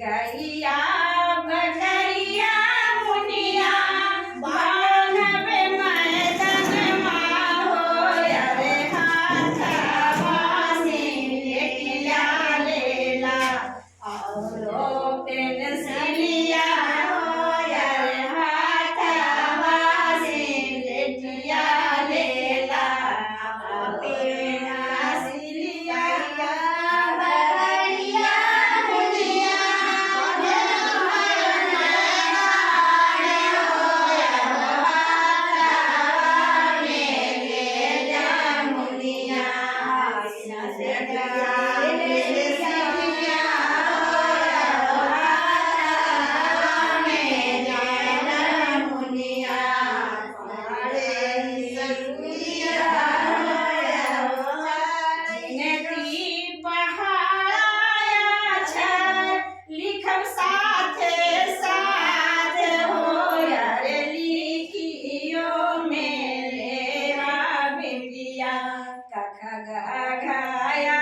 गैया बकरिया मुनिया बानवे मैदान हो अरे हाथवा से लेटिया लेला और पेंसिलिया हो अरे हाथवा से लेटिया लेला पेंसिलिया बकरिया मुनिया लिखब साथे साथ हो यारे लिखियो मेरा बेटिया कखा गाया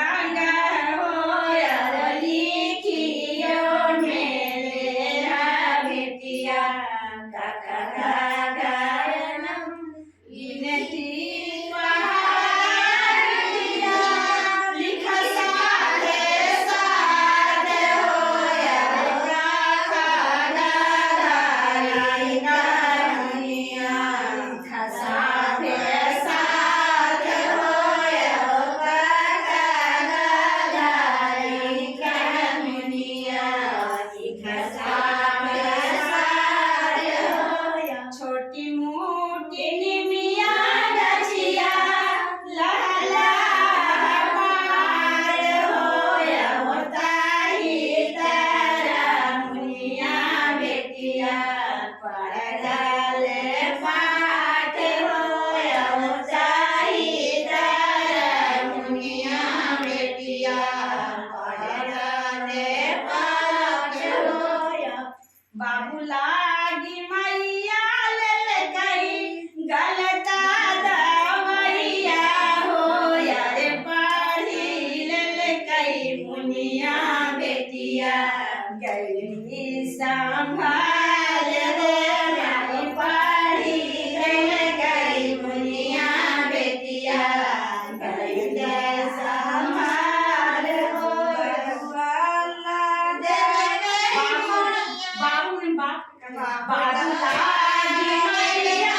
हो यार लिखियो मेरा बेटिया कखा गाया गिनती पहाड़िया लिख साथे साथ हो यार राखा गाई कहानिया खसाबे साथ हो यार काका गाई कहानिया खसाबे साथ हो छोटी मोटी निमिया गछिया लाला पार हो या होताही तारा मुनिया बेटिया पढ़ डाले पाठ हो या होताही तारा मुनिया बेटिया पढ़ डाले पाठ हो या बाबू लागी मैया ले गई गलता दवैया हो यारे पढ़ी ले गई मुनिया बेटिया गई संभाल रे नहीं पढ़ी ले गई मुनिया बेटिया गई संभाल हो अल्लाह दे बाबू ने बाप बाबू लागी मैया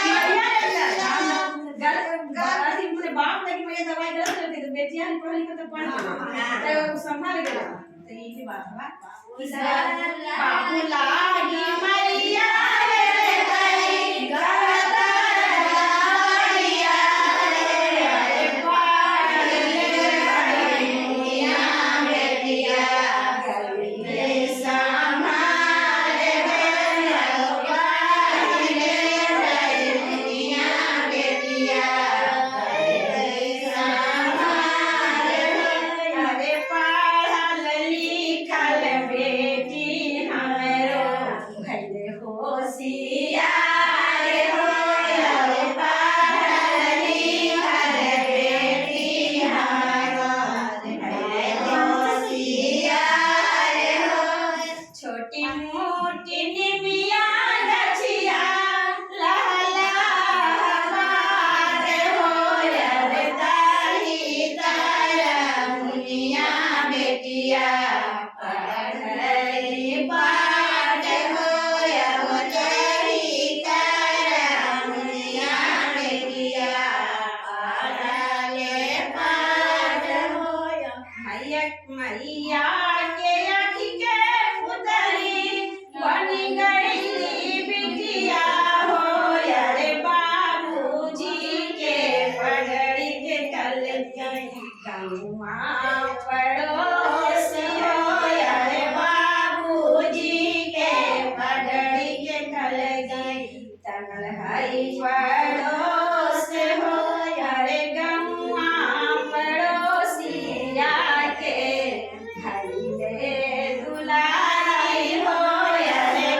गलती मुझे बाप लगी मैया दवाई गलत करती तो बेटिया ने पढ़ी को तो पढ़ तो संभाल गया तो ये की बात है बाबू लागी मैया ले गई गलत दवाइया रे पढ़ ले गई मुनिया बेटिया गई संभाल अरे पढ़ल लिखल बेटी हमरो भइले होशियार हो अरे पढ़ल लिखल बेटी हमरो भइले होशियार हो छोटी मोटी निमिया गछिया लाला बात हो यार ताही तारा मुनिया बेटिया पढ़ई पाठ हो या ताही तारा मुनिया बेटिया पढ़ले पाठ हो या मैया के आँखी के पुतरी बनी गईली बिटिया हो यारे बाबूजी के पगड़ी के कल गौवा पड़ोस हो यारे बाबूजी के पगड़ी के कल गई तंगल हई पड़ोस हो यारे गौवा पड़ोसिया के भइले दुलाई हो यारे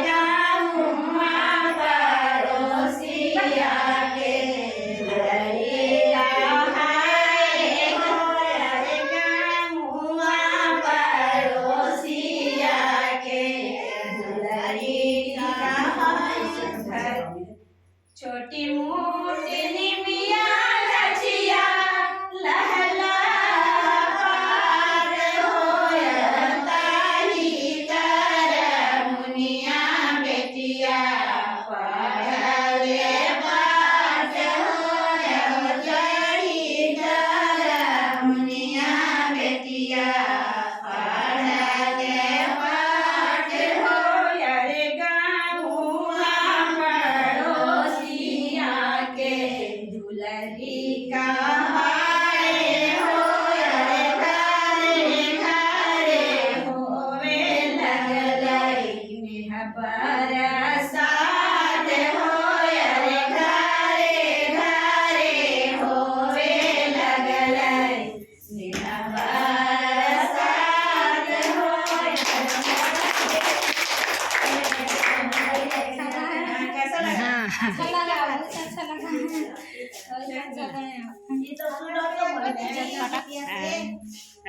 हरि कहाए हो अरे घरे घरे होवे लगलै नेह बरसात हो अरे घरे घरे होवे लगलै नेह बरसात हो कैसा लगा? अच्छा लगा, बहुत अच्छा लगा। बहुत अच्छा लगा। ये तो सुनो तो बोल रहे हैं